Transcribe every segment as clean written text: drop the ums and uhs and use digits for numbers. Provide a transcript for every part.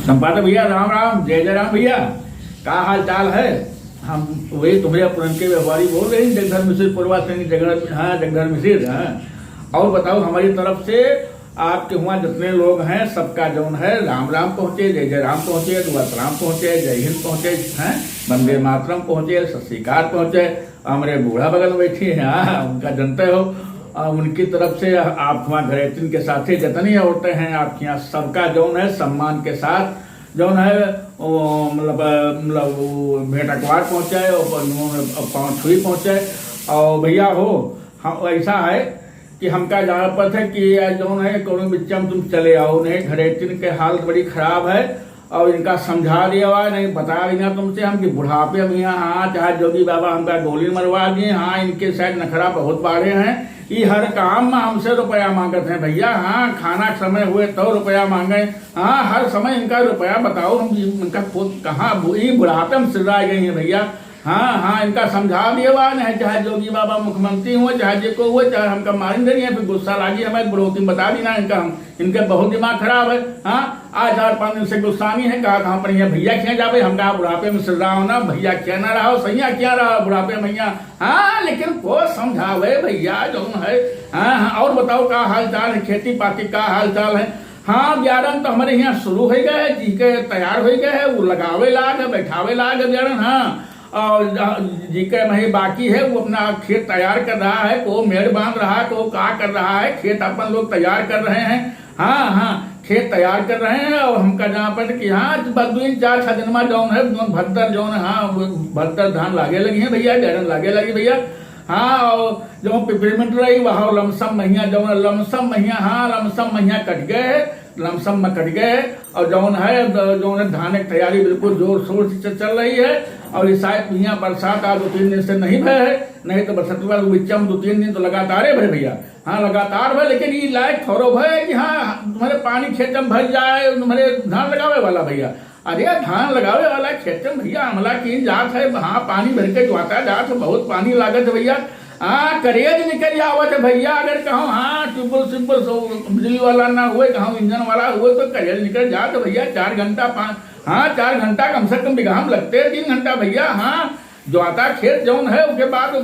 संपादक भैया राम राम, जय जय राम भैया। क्या हाल चाल है? हम वही तुम्हारे पुरन के व्यापारी बोल रहे हैं, जगधर मिश्र पूर्वा जगह, हाँ जगधर मिश्र। हाँ और बताओ, हमारी तरफ से आपके वहाँ जितने लोग हैं सबका जौन है राम राम पहुँचे, जय जय राम पहुँचे, दुआराम पहुँचे, जय हिंद पहुँचे, हैं वंदे मातरम पहुँचे, सत श्री अकाल पहुँचे। हमारे बूढ़ा बगल बैठी है, हाँ उनका जनता हो, उनकी तरफ से आप वहाँ घरेतिन के साथ ही जितनी औरतें हैं आपके यहाँ सबका जौन है सम्मान के साथ जौन है मतलब भेंट अखबार पहुँचाए और पाँव छुई पहुँचाए। और भैया हो हम ऐसा है कि हमका जाना पर था कि जौन है कोनो बिच्चा में तुम चले आओ, नहीं घरेतिन के हालत बड़ी खराब है और इनका समझा दिया हुआ नहीं, बता देना तुमसे हम कि बुढ़ापे में यहाँ, हाँ चाहे जोगी बाबा हमका गोली मरवा दिए, हाँ इनके शायद नखरा बहुत बाड़े हैं, ये हर काम में हमसे रुपया मांगते हैं भैया। हाँ खाना समय हुए तो रुपया मांगे, हाँ हर समय इनका रुपया बताओ, हम इनका खुद कहाँ ये बुढ़ापे में सिरा गई है भैया। हाँ हाँ इनका समझा दिया हुआ नहीं, चाहे जोगी बाबा मुख्यमंत्री हुए, चाहे जे को हुए, चाहे हमका मारेंगे नहीं है, फिर गुस्सा लागी हमें बुढ़ोती बता देना इनका, हम इनके बहुत दिमाग खराब है। हाँ आज 4-5 दिन से गुस्सा नहीं है, कहा पर भैया क्या जावे, हम कहा बुढ़ापे में सिर रहा हो ना भैया, क्या ना रहा सैया क्या रहा बुढ़ापे भैया। हाँ लेकिन को समझावे भैया जो है। हाँ और बताओ क्या हाल चाल है, खेती पाती का हाल चाल है? हाँ ब्यारन तो हमारे यहाँ शुरू हो गए है, जी के तैयार हो गए है, वो लगावे लाग बैठावे लाग ब्यारन। हाँ और जी के नहीं बाकी है, वो अपना खेत तैयार कर रहा है, को मेड़ बांध रहा है, को का कर रहा है, खेत अपन लोग तैयार कर रहे हैं। हाँ हाँ खेत तैयार कर रहे हैं और हमका जहाँ पर कि हाँ 4-6 दिन में जौन है भद्दर जौन, हाँ भद्दर धान लागे लगी है भैया, गैरन लागे लगी भैया। हाँ और जो पिपरीमेंट रही वहाँ लमसम महिया जौन लमसम महिया, हाँ लमसम महिया कट गए, लमसम में कट गए और जौन है धान की तैयारी बिल्कुल जोर शोर से चल रही है। और इस शायद यहाँ बरसात आज 2-3 दिन से नहीं भय है, नहीं तो बरसात वाले बिच्चा में 2-3 दिन तो लगातार है भैया। हाँ लगातार भय, लेकिन ये लायक थोड़ो भय कि हाँ तुम्हारे पानी खेत में भर जाए, तुम्हारे धान लगावे वाला भैया। अरे धान लगावे वाला खेत में भैया हमला की जात है, हाँ पानी भर के जुआता जात है, बहुत पानी लागत है भैया। हाँ करेज निकल जावत है भैया, अगर कहूँ हाँ ट्यूबवेल बिजली वाला ना हुए, कहूँ इंजन वाला हुए तो करेज निकल जात भैया। 4 घंटा 4 घंटा कम से कम बिगहा में लगते हैं, 3 घंटा भैया। हाँ जुआता खेत जौन है उसके बाद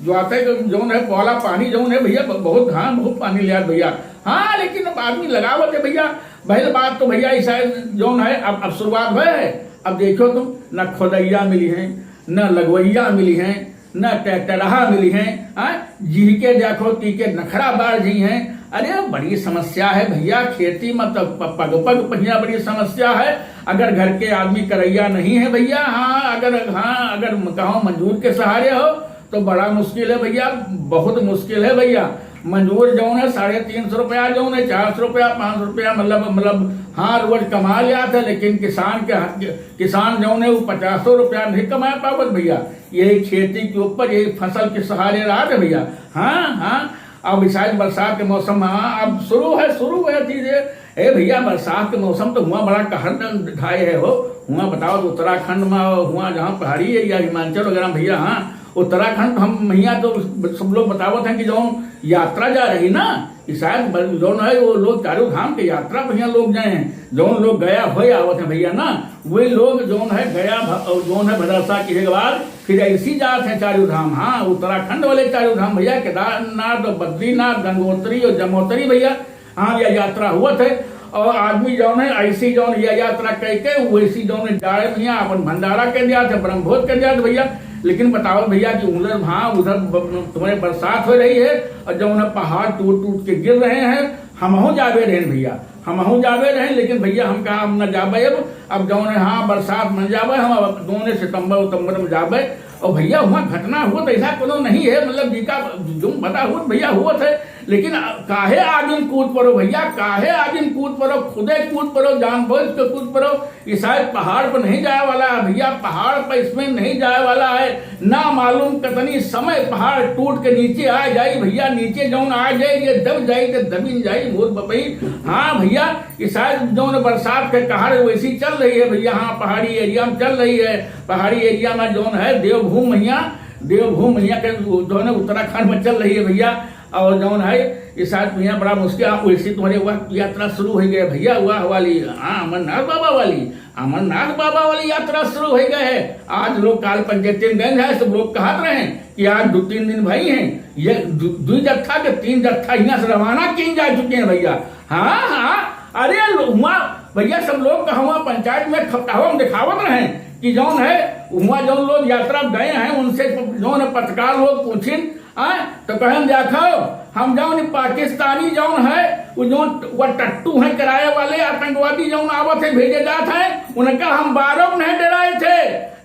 जुआते जौन है पहला पानी जौन है भैया, बहुत धान बहुत पानी लिया भैया। हाँ लेकिन अब आदमी लगावत है भैया। पहले बात तो भैया ऐसा जौन है अब शुरुआत हुआ है। अब देखो तुम न खोदैया मिली है, न लगवैया मिली है, न ट्रैक्टरहा मिली है, जी के देखो ती के नखरा बाढ़ जी हैं। अरे बड़ी समस्या है भैया, खेती में तो पग पग पहिया बड़ी समस्या है। अगर घर के आदमी करैया नहीं है भैया, हाँ अगर कहो मंजूर के सहारे हो तो बड़ा मुश्किल है भैया, बहुत मुश्किल है भैया। मंजूर जौन है 350 रुपया जौन है, 400 रुपया 500 रुपया मतलब हाँ रोज कमा लिया था, लेकिन किसान जौन है वो 50 रुपया नहीं कमा पावत भैया। यही खेती के ऊपर यही फसल के सहारे रहा था भैया। हाँ हाँ अब शायद बरसात के मौसम हाँ अब शुरू है चीजें। ए भैया बरसात के मौसम तो हुआ बड़ा कहर ढाए है हो, हुआ बताओ तो उत्तराखंड में हुआ जहाँ पहाड़ी एरिया हिमाचल वगैरह भैया। हाँ उत्तराखंड हम भैया तो सब लोग बतावत हैं कि जो यात्रा जा रही ना, शायद जो है वो लोग चारों धाम के यात्रा भैया लोग गए हैं, जो लोग गया हो आवत है भैया ना, वही लोग जो है गया जो है भदरसा के बाद फिर ऐसी जात है चारों धाम। हाँ उत्तराखंड वाले चारों धाम भैया, केदारनाथ और बद्रीनाथ गंगोत्री और जमोत्री भैया। हाँ यह यात्रा हुआ थे और आदमी जो है ऐसी जो यह यात्रा कह के वैसी जो जाए भैया अपन भंडारा के दिया थे, ब्रह्मभोज के दिया थे भैया। लेकिन बताओ भैया कि उधर हाँ उधर तुम्हारे बरसात हो रही है और जब उन्हें पहाड़ टूट के गिर रहे हैं, हमहू जावे रहे भैया, हमहू जावे रहे, लेकिन भैया हम कहा हम न जावे अब जो है हाँ बरसात में जावे, हम अब 2 सितंबर में जावे। और भैया वहाँ घटना हुआ तो ऐसा कोनो नहीं है, मतलब जी का जो बता हुआ भैया हुआ थे, लेकिन काहे आदमी कूद पड़ो भैया, काहे आदमी कूद पड़ो, खुदे कूद पड़ो, जान बोझ के कूद पड़ो। ये शायद पहाड़ पर नहीं जाए वाला है भैया, पहाड़ पर इसमें नहीं जाए वाला है ना, मालूम कितनी समय पहाड़ टूट के नीचे आ जाए भैया, नीचे जौन आ जाए ये दब जाए तो दबी जाए भूत बपई। हाँ भैया ये शायद जौन बरसात के कहर वैसी चल रही है भैया। हाँ पहाड़ी एरिया में चल रही है, पहाड़ी एरिया में जौन है देवभूमि मैया के जो है उत्तराखंड में चल रही है भैया। और जौन है इस साथ भैया बड़ा मुश्किल। वैसे तुम्हारे वह यात्रा शुरू हो गई भैया, हुआ वाली हाँ अमरनाथ बाबा वाली यात्रा शुरू हो गए है। आज लोग काल पंचायती गए हैं, सब लोग कहते रहे कि आज 2-3 दिन भाई हैं, ये 2 जत्था के 3 जत्था यहाँ से रवाना किए जा चुके हैं भैया। हाँ अरे वहाँ भैया सब लोग कहवा पंचायत में खपटावा में दिखावत रहे कि जौन है वहाँ जो लोग यात्रा गए हैं उनसे जौन है पत्रकार लोग पूछिन तो कहें देखो हम जौन पाकिस्तानी जौन है वो टट्टू है किराए वाले आतंकवादी जौन आवत है भेजे जाते हैं, उनका हम बारों नहीं डराए थे।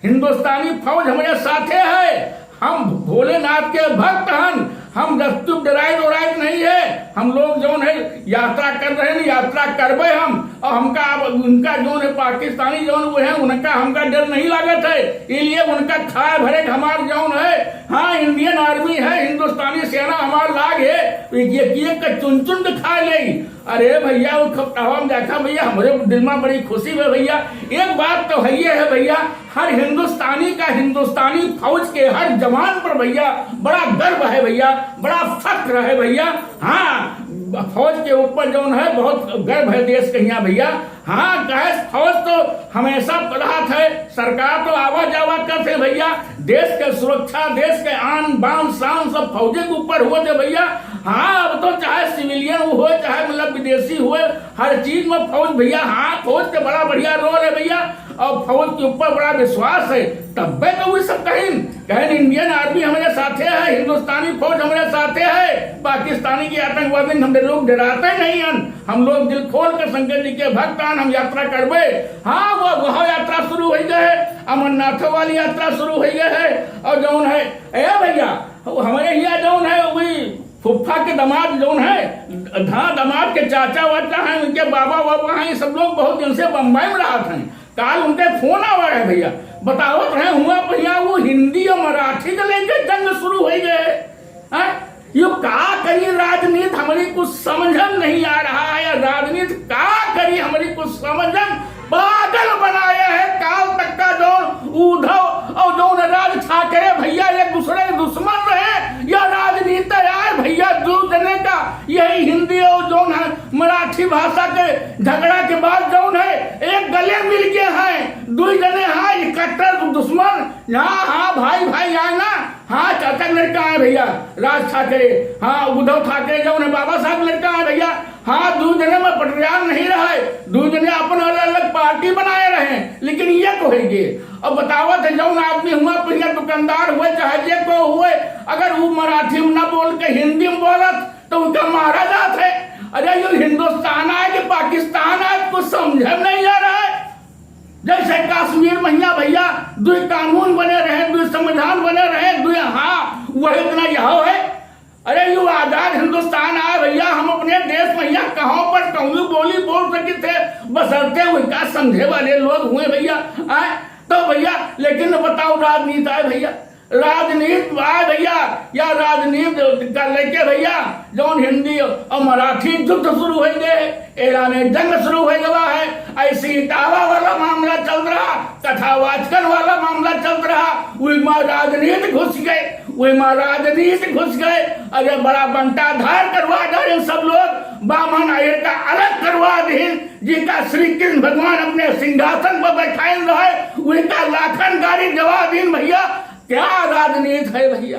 हिंदुस्तानी फौज हमारे साथे है, हम भोलेनाथ के भक्त हैं, हम दस्तूर डराए नहीं है। हम लोग जो है यात्रा कर रहे हैं, यात्रा करबे हम, और हमका उनका जो है पाकिस्तानी जो वो है उनका हमका डर नहीं लागत है, इसलिए उनका खाए भरे हमार जो है हाँ इंडियन आर्मी है, हिंदुस्तानी सेना हमार लाग है, एक चुन चुन के खा ले। अरे भैया वो खपटावा में देखा भैया, हमारे दिल में बड़ी खुशी है भैया। एक बात तो है भैया, हर हिंदुस्तानी का हिंदुस्तानी फौज के हर जवान पर भैया बड़ा गर्व है भैया, बड़ा फख्र है भैया। हाँ फौज के ऊपर जो है बहुत गर्व है देश के यहाँ भैया। हाँ गैस फौज तो हमेशा प्रहत है, सरकार तो आवा जावा करते भैया, देश के सुरक्षा देश के आन बान शान सब फौजे के ऊपर हुए थे भैया। हाँ अब तो चाहे सिविलियन हो चाहे मतलब विदेशी हो, हर चीज में फौज भैया। हाँ फौज का बड़ा बढ़िया रोल है भैया, और फौज के ऊपर बड़ा विश्वास है, तब तो वो सब कहें इंडियन आर्मी हमारे साथे है, हिंदुस्तानी फौज हमारे साथे है, पाकिस्तानी की आतंकवादी हम लोग डराते नहीं हैं, हम लोग दिल खोल कर शंकर जी के भक्त हम यात्रा करबे। हाँ वह यात्रा शुरू हो गए है, अमरनाथ वाली यात्रा शुरू हो गई है। और जौन है भैया हमारे यहाँ जौन है वही फुफ्फा के दामाद जौन है हाँ दामाद के चाचा वाचा हैं, उनके बाबा वाबा हैं, सब लोग बहुत दिन से बम्बई में रहा था। काल उनके फोन आवा रहे भैया, बतावत रहे हुआ भैया वो हिंदी और मराठी को लेकर जंग शुरू हो गए। यो का करी राजनीति हमारी कुछ समझ नहीं आ रहा है, राजनीति का करी हमारी कुछ समझ बादल बनाया है। काल तक का जो उद्धव और जो राज ठाकरे भैया एक दूसरे के दुश्मन रहे, या राजनीति आए भैया दूर देने का, यही हिंदी और जो है मराठी भाषा के झगड़ा के बाद जो है एक गले मिल गए हैं, 2 जने हाँ इकट्ठा दुश्मन। हाँ भाई आए ना, हाँ चाचा लड़का है भैया राज ठाकरे, हाँ उद्धव ठाकरे जो है बाबा साहब लड़का है भैया। हाँ 2 जने में पटरियान नहीं रहे, 2 जने अपने अलग पार्टी बनाए रहे, लेकिन ये कहेंगे अब बतावत है जौन आदमी हुआ भैया दुकानदार हुए चाहे जे को हुए, अगर वो मराठी में ना बोल के हिंदी में बोलत तो उनका मारा जात है। अरे ये हिंदुस्तान है कि पाकिस्तान है, कुछ समझ नहीं आ रहा है। जैसे कश्मीर में भैया 2 कानून बने रहे, 2 संविधान बने रहे, 2 हाँ वही इतना यह है। अरे यू आजाद हिंदुस्तान आए भैया, हम अपने देश में यहाँ कहाँ पर कहूँ बोली बोल सके थे, बसरते उनका समझे वाले लोग हुए भैया। आए तो भैया लेकिन बताओ राजनीति आए भैया, राजनीति आए भैया, या राजनीति कर लेके भैया जौन हिंदी और मराठी युद्ध शुरू हो गए, ऐलान जंग शुरू हो गया है। ऐसी इटावा वाला मामला चल रहा, कथावाचकन वाला मामला चल रहा, वही राजनीति घुस गए, अरे बड़ा बंटाधार करवा दे सब लोग, बामन आयर का अलग करवा दे, जिनका श्री कृष्ण भगवान अपने सिंहासन पर बैठाए रहे उनका लाखन गाड़ी जवा दीन भैया। क्या राजनीति है भैया,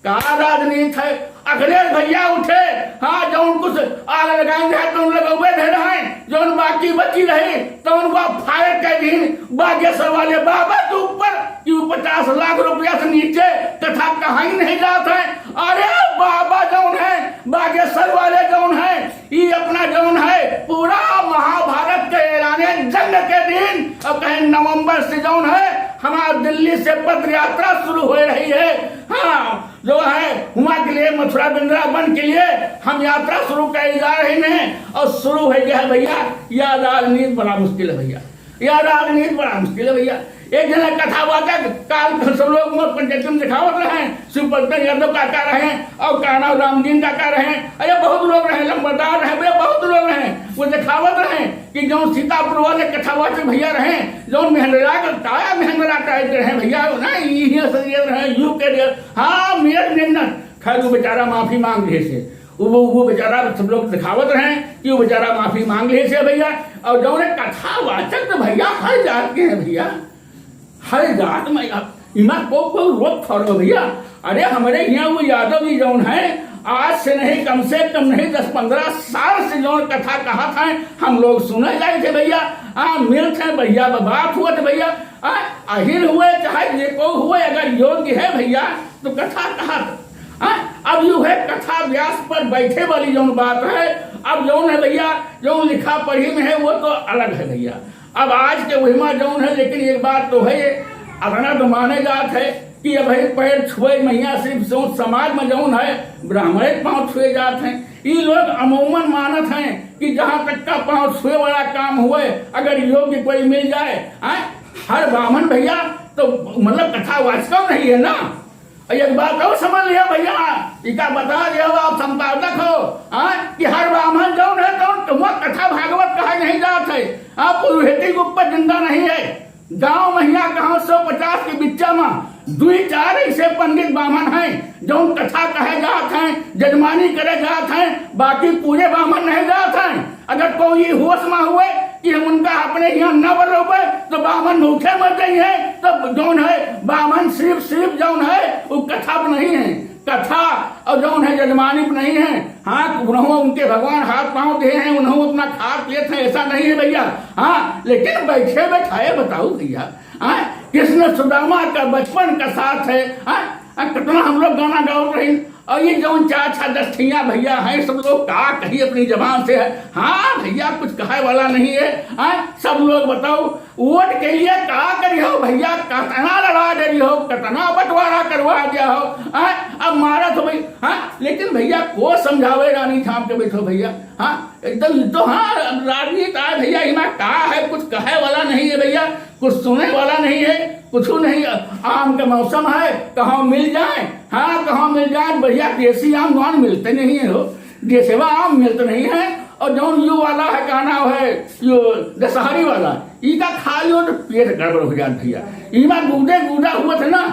क्या राजनीति है। अखिलेश भैया उठे, हाँ जो कुछ आग लगाएंगे तो उन लोग वे दे रहे, जो बाकी बची रही तो उनका फायर के दिन बागेश्वर वाले बाबा के ऊपर 50 लाख रुपया से नीचे तथा कहीं नहीं जाते हैं। अरे बाबा जौन है बागेश्वर वाले जौन है ये अपना जौन है पूरा महाभारत के ऐलाने जंग के दिन, अब कहें नवंबर से जौन है हमारे दिल्ली से पद यात्रा शुरू हो रही है। हाँ जो है हुआ के लिए मथुरा वृंदावन के लिए हम यात्रा शुरू कर जा रहे हैं, और शुरू हो गया है भैया। यह राजनीति बड़ा मुश्किल है भैया, यह राजनीति बड़ा मुश्किल है भैया। एक जन कथावाचक काल सब लोग पंचायत में दिखावत रहे, शिवपत्न यादव काका रहे और काना रामदीन काका रहे, अरे बहुत लोग रहे, लंबरदार रहे भैया, बहुत लोग रहे, वो दिखावत रहे कि जो सीतापुर वाले कथावाचक भैया रहे, जो महेंद्रा टाइप रहे भैया ना, हाँ मेयर खैर वो बेचारा माफी मांग रहे थे, वो बेचारा सब लोग दिखावत रहे कि वो बेचारा माफी मांग ले से भैया। और जो कथावाचक तो भैया हर जात के हैं भैया, हर जात में इमा को रोक फरो भैया। अरे हमारे यहाँ वो यादव जी जौन है आज से नहीं कम से कम नहीं 10-15 साल से जौन कथा कहा था हम लोग सुने जाए थे भैया। मिल थे भैया, बात हुआ थे भैया, अहिर हुए चाहे ये को हुए, अगर योग्य है भैया तो कथा कहा था। अब यू है कथा व्यास पर बैठे वाली जौन बात है, अब जौन है भैया जो लिखा पढ़ी में है वो तो अलग है भैया। अब आज के वहीमा जौन है, लेकिन एक बात तो है अपना तो माने जात है कि अब पैर छुए मैया सिर्फ समाज में जौन है ब्राह्मण पांव छुए जाते हैं। ये लोग अमूमन मानत हैं कि जहां तक का पांव छुए वाला काम हुए अगर योग्य कोई मिल जाए, हर ब्राह्मण भैया तो मतलब कथावाचक नहीं है ना। एक बात और समझ लिया भैया, इका बता दिया आप संपादक हो कि हर ब्राह्मण जौन है तो वह कथा भागवत कहा नहीं जात है, पुरोहिती के ऊपर जिंदा नहीं है। गांव महिया गांव 150 के बिच्चा में 2-4 ऐसे पंडित ब्राह्मण हैं जो कथा कहे जात हैं, जजमानी करे जात हैं, बाकी पूरे ब्राह्मण नहीं जात हैं। अगर कोई होश में हुए कि हम उनका अपने यहाँ न बरोबर तो ब्राह्मण भूखे मर गई है, तो जौन है ब्राह्मण सिर्फ जौन है वो कथा नहीं है, कथा और जौन है जजमानी नहीं है। उन्होंने उनके भगवान हाथ पांव दिए हैं, उन्होंने अपना खा पिए थे, ऐसा नहीं है भैया। लेकिन बैठे बैठाए बताओ भैया, कृष्ण सुदामा का बचपन का साथ है, कितना हम लोग गाना गाओ रही। और ये जो 4-6 दस्तियां भैया हैं सब लोग का कही अपनी जबान से है, भैया कुछ कहे वाला नहीं है। सब लोग बताओ वोट के लिए क्या करी हो भैया, कतना लड़ा दे हो, कतना बंटवारा करवा दिया हो, अब मारा तो भाई। लेकिन भैया को समझावे रानी छाप के बैठो भैया। एकदम तो राजनीति है भैया, इमा का है कुछ कहे वाला नहीं है भैया, कुछ सुनने वाला नहीं है, कुछ नहीं। आम का मौसम है, कहाँ मिल जाए, कहाँ मिल जाए बढ़िया देसी आम वहां मिलते नहीं है, हो देसेवा आम मिलते नहीं है। और जो यू वाला है का नाम है यो दशहरी वाला, इका खा लो तो पेट गड़बड़ हो जाए भैया। इमा गूदा हुआ था ना,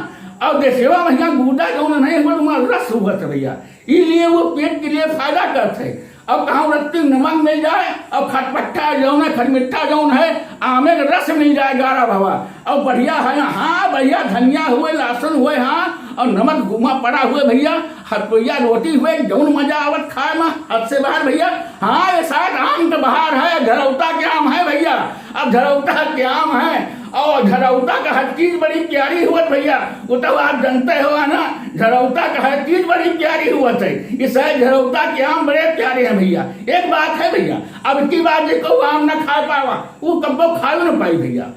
और देसेवा भैया गूदा जो नहीं हुआ तो रस हुआ था भैया, इसलिए वो पेट के लिए फायदा करते। अब कहा रत्ती नमक मिल जाए और खटपट्टा जौन है खटमिट्ठा जौन है आमे का रस मिल जाए गारा बाबा, और बढ़िया है भैया धनिया हुए लहसुन हुए और नमक घुमा पड़ा हुए भैया, हरपुरिया रोटी हुए जौन मजा आवत खाए में हद से बाहर भैया। ये शायद आम का बहार है, झरौता के आम है भैया। अब झरौता के आम है और झरौता का हर चीज बड़ी प्यारी हुआ भैया, वो तो आप जानते हो ना, झरौता का हर चीज बड़ी प्यारी हुआ है। इस झरौता के आम बड़े प्यारे हैं भैया। एक बात है भैया, अब की बात जिसको आम न खा पावा वो कब्बो खा न पाई भैया।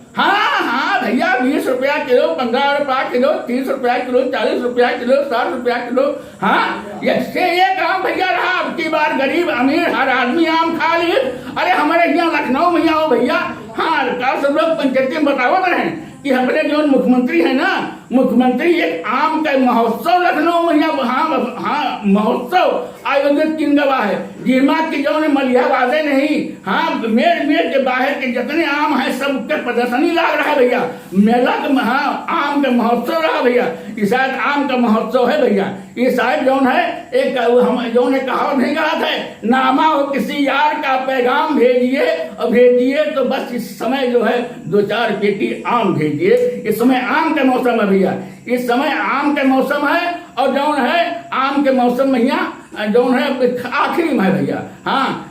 भैया 20 रुपया किलो, 15 रुपया किलो, 30 रुपया किलो, 40 रुपया किलो, 60 रुपया किलो। एक आम भैया रहा, अब की बार गरीब अमीर हर आदमी आम खा लिए। अरे हमारे यहाँ लखनऊ में आओ भैया, सब लोग पंचायती में बतावत रहे कि हमारे जो मुख्यमंत्री है ना, मुख्यमंत्री एक आम का महोत्सव लखनऊ में महोत्सव आयोजित किन गवा है, जिमा की जो मलिहाबादे नहीं, मेर के बाहर के जितने आम है सब के प्रदर्शनी लाग रहा है भैया। मेला का आम का महोत्सव रहा भैया, ये शायद आम का महोत्सव है भैया। ये शायद जौन है एक हम जो ने कहावत नहीं कहा था, नामा हो किसी यार का पैगाम भेजिए, और भेजिए तो बस इस समय जो है 2-4 पेटी आम भेजिए। इस समय आम का मौसम है भैया, इस समय आम का मौसम है। और जौन है आम के मौसम में यहाँ जौन है आखिरी में है भैया।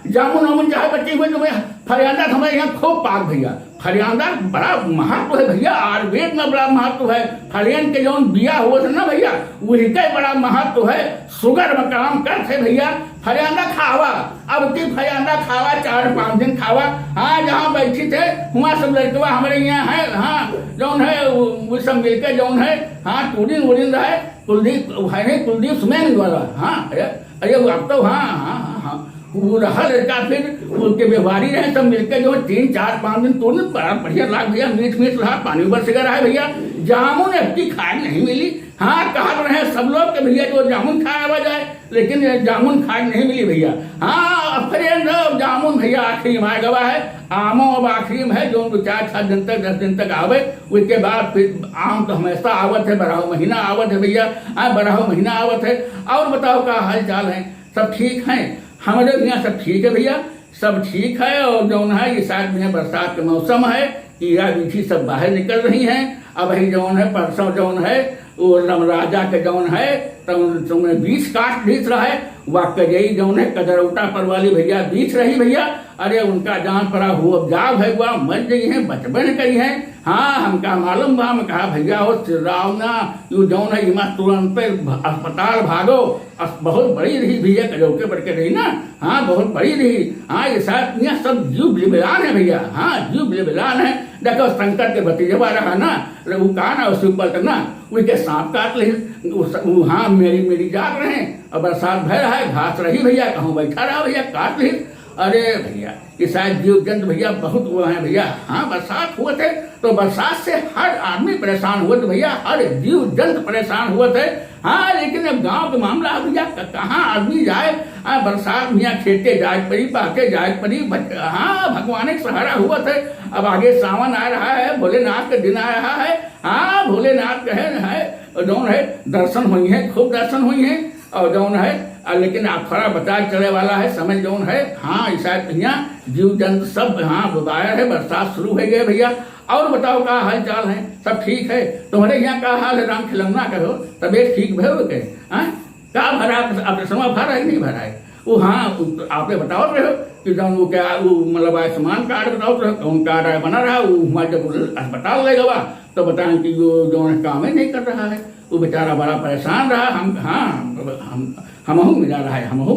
जामुन वामुन चाहे बच्चे हुए तो फरियादा हमारे यहाँ खूब पाक भैया। फरियादा बड़ा महत्व है भैया, आयुर्वेद में बड़ा महत्व है। फरियन के जौन बिया हुआ था ना भैया, वही का बड़ा महत्व है, शुगर में काम करते भैया। फरियादा खावा, अब की फरियादा खावा 4-5 दिन खावा। जहाँ बैठी थे वहाँ सब लड़कवा हमारे यहाँ है, जौन है वो सब मिलकर जौन है टूरिन रहे कुलदीप सुमैन वाला। अरे अब तो वो रहा लड़का, फिर उनके व्यवहारी रहे सब मिलकर जो 3-4-5 दिन तो बड़ा बढ़िया लाग भैया, मीठ रहा, पानी ऊपर से रहा है भैया। जामुन अबकी खाए नहीं मिली। कहा रहे सब लोग के भैया जो जामुन खाए आवा जाए, लेकिन जामुन खाए नहीं मिली भैया। फ्रेंड जामुन भैया आखिरी में गवा है, आमो अब आखिरी में है, जो 4-6 दिन तक 10 दिन तक आवे। उसके बाद फिर आम तो हमेशा आवत है, 12 महीना आवत है भैया, 12 महीना आवत है। और बताओ का हाल चाल है, सब ठीक हैं, हमारे यहाँ सब ठीक है भैया, सब ठीक है। और जौन है ये शायद में बरसात का मौसम है, कीड़ा बीठी सब बाहर निकल रही हैं। अब ही जौन है परसों जौन है वो राजा के जौन है तुमने बीच काट बीच रहा है, वह कजई जौन है कदरौटा पर वाली भैया बीच रही भैया। अरे उनका जान पड़ा हुआ जाग है, हुआ मर गई है, बचपन करी है। हाँ हमका मालूम बा, हम कहा भैया हो चिल्लाओना यू जौन है इमा तुरंत अस्पताल भागो। बहुत बड़ी रही भैया, कजौके बढ़ के रही ना, हाँ बहुत बड़ी रही। हाँ ये साथ यहाँ सब जीव बिलबिलान है भैया, हाँ जीव बिलबिलान है। देखो शंकर के भतीजवा रहा ना, वो कहा ना उस ऊपर ना उनके सांप काट ले, हाँ मेरी जाग रहे हैं। और बरसात भय रहा है, घास रही भैया, कहूँ बैठा रहा भैया, काट ली। अरे भैया ये शायद जीव जंतु भैया बहुत हुआ है भैया। हाँ बरसात हुए थे तो बरसात से हर आदमी परेशान हुए थे भैया, हर जीव जंतु परेशान हुए थे। हाँ लेकिन अब गांव का मामला है भैया, कहाँ आदमी जाए। बरसात भैया खेते जाए पड़ी, पाके जाए पड़ी। हाँ भगवान के सहारा हुआ थे। अब आगे सावन आ रहा है, भोलेनाथ का दिन आ रहा है। हाँ भोलेनाथ कहे जौन है दर्शन हुई है, खूब दर्शन हुई है। और जौन है लेकिन आप थोड़ा बता चले वाला है समय जौन है। हाँ शायद भैया जीव जंतु सब हाँ बुबायर है, बरसात शुरू हो गए भैया। और बताओ क्या हाल चाल है, सब ठीक है? तुम्हारे यहाँ का हाल है? राम खिलौना कहो तबियत ठीक भयो के? क्या भरा आपने समय भरा है नहीं भरा है? वो हाँ आपने बताओ रहे हो कि जब वो क्या वो मतलब आयुष्मान कार्ड बताओ रहे, कौन कार्ड बना रहा वो हमारे जब अस्पताल ले गवा तो बताएं कि वो जो काम ही नहीं कर रहा है। वो बेचारा बड़ा परेशान रहा। हम हाँ हमहू मिला रहा है, हमहू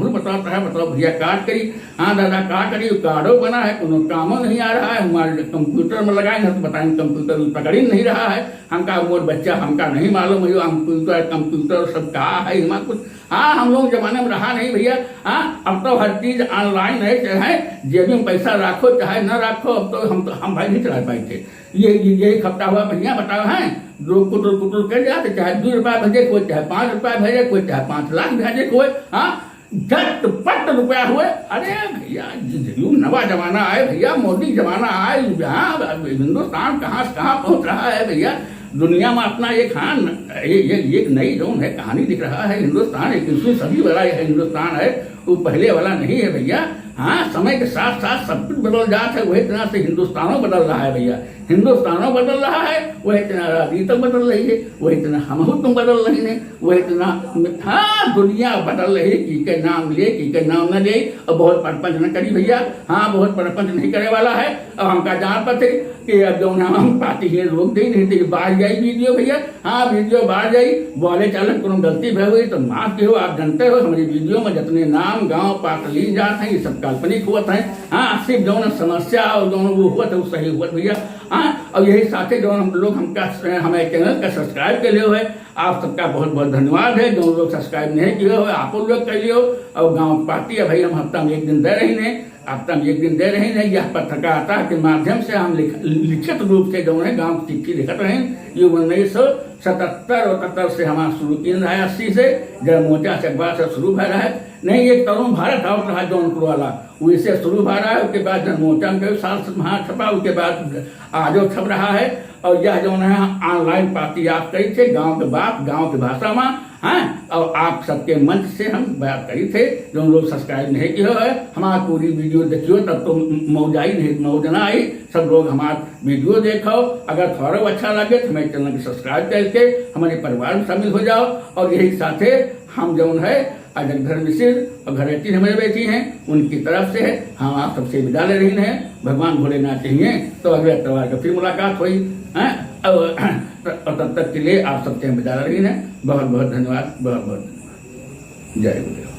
बताओ भैया कार्ड करी। हाँ दादा कार्ड करी, कार्डो बना है, कोनो कामो नहीं आ रहा है। हमारे कंप्यूटर में लगाएंगे तो बताएंगे कंप्यूटर पकड़ ही नहीं रहा है। हमका मोर बच्चा हमका नहीं मालूम है कंप्यूटर सब कहा है हमारा कुछ। हाँ हम लोग जमाने में रहा नहीं भैया। हाँ अब तो हर चीज ऑनलाइन है, चाहे जेब में पैसा रखो चाहे न रखो। अब तो हम भाई नहीं चला पाए थे। यही खपटा हुआ भैया बताओ है, दो कुटुर कर जाते, चाहे 2 रुपया भेजे कोई, चाहे 5 रुपया भेजे कोई, चाहे 5 लाख भेजे कोई। हाँ झटपट रुपया हुए। अरे भैया नवा जमाना है भैया, मोदी जमाना है। हाँ हिंदुस्तान कहाँ से कहाँ पहुँच रहा है भैया। दुनिया में अपना एक नई जोन है कहानी दिख रहा है। हिंदुस्तान 21वीं सदी वाला हिंदुस्तान है, वो पहले वाला नहीं है भैया। हाँ समय के साथ साथ सब कुछ बदल जाता है, वही तरह से हिंदुस्तानों बदल रहा है भैया। हिंदुस्तानों बदल रहा है, वही तरह राजनीति बदल रही है, वही तरह हम तुम बदल रही है, वही तरह हाँ दुनिया बदल रही। की के नाम ले की के नाम न ले। और बहुत परपंच न करी भैया। हाँ बहुत परपंच नहीं करे वाला है। अब हमका जान पाते कि अब जो हम पार्टी है रोक दी नहीं थी, बाहर जाई वीडियो भैया। हाँ वीडियो बाहर जाई, बोले चालक को गलती भय हुई तो माफ के हो। आप जानते हो हमारी वीडियो में जितने नाम गाँव पात्र ली जाते हैं ये सब काल्पनिक हुआ था। हाँ सिर्फ जो समस्या और जो वो हुआ था वो सही हुआ भैया। हाँ और यही साथी जो हम लोग हमारे चैनल का सब्सक्राइब कर लियो है, आप सबका बहुत बहुत धन्यवाद है। जो लोग सब्सक्राइब नहीं किए हो आप लोग कर लियो। और गाँव पार्टी है भाई हम हफ्ता में 1 दिन दे रही हैं, हफ्ता में 1 दिन दे रहे हैं। यह पत्रकारिता के माध्यम से हम लिखित रूप से जो है गाँव की चिट्ठी लिखते रहे। ये 1977 से हमारा शुरू किया रहा है, 80 से जब मोर्चा से अखबार से शुरू भर रहा है। नहीं एक तरुण भारत आउट रहा जौनपुर वाला, वैसे शुरू भर रहा है। उसके बाद जनमोर्चा के साल वहाँ छपा, उसके बाद आजो छप रहा है। और यह जो है ऑनलाइन पार्टी आप कही थे, गांव के बात गांव की भाषा में। हाँ और आप सबके मंच से हम बात करी थे। जो लोग सब्सक्राइब नहीं किए है हमारा पूरी वीडियो देखियो, तब तो मौज आई नहीं मौज ना आई। सब लोग हमारा वीडियो देखो, अगर थोड़ा अच्छा लगे तो हमारे चैनल को सब्सक्राइब करके हमारे परिवार में शामिल हो जाओ। और यही साथे हम जो है जगधर मिश्र और घरेती हमारे बेटी हैं, उनकी तरफ से है हम आप सबसे विदा ले रही हैं। भगवान भोलेनाथ चाहिए तो अगले इतवार को फिर मुलाकात हुई है। और तब तक के लिए आप सबसे विदा ले रही हैं। बहुत बहुत धन्यवाद, बहुत बहुत जय गुरुदेव।